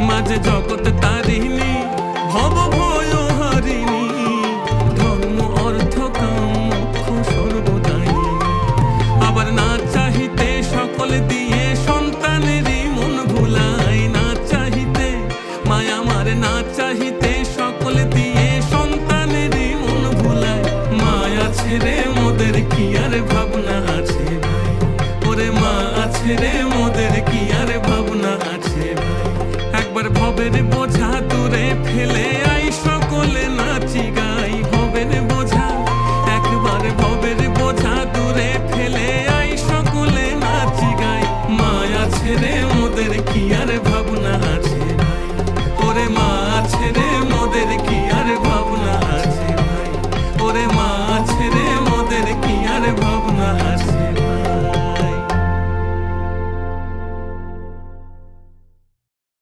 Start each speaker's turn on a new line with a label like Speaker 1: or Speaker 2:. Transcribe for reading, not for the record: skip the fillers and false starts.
Speaker 1: মাঝে জগৎ তারিণী ভব ভয় হারিণী, ধর্ম অর্থ কাম মোক্ষ সর্বদায়িনী। আবার না চাহিতে সকল দিয়ে সন্তানেরই মন ভুলাই, না চাহিতে মায়া আমার না চাহিতে সকল দিয়ে সন্তানেরই মন ভুলাই। মায়া ছেড়ে মোদের কি আর ভাবনা আছে ভাই, ওরে মা আছে রে মোদের কি আর ভাবনা আছে ভাই। একবার ভবের বোঝা দূরে ফেলে আই সকলে নাচি।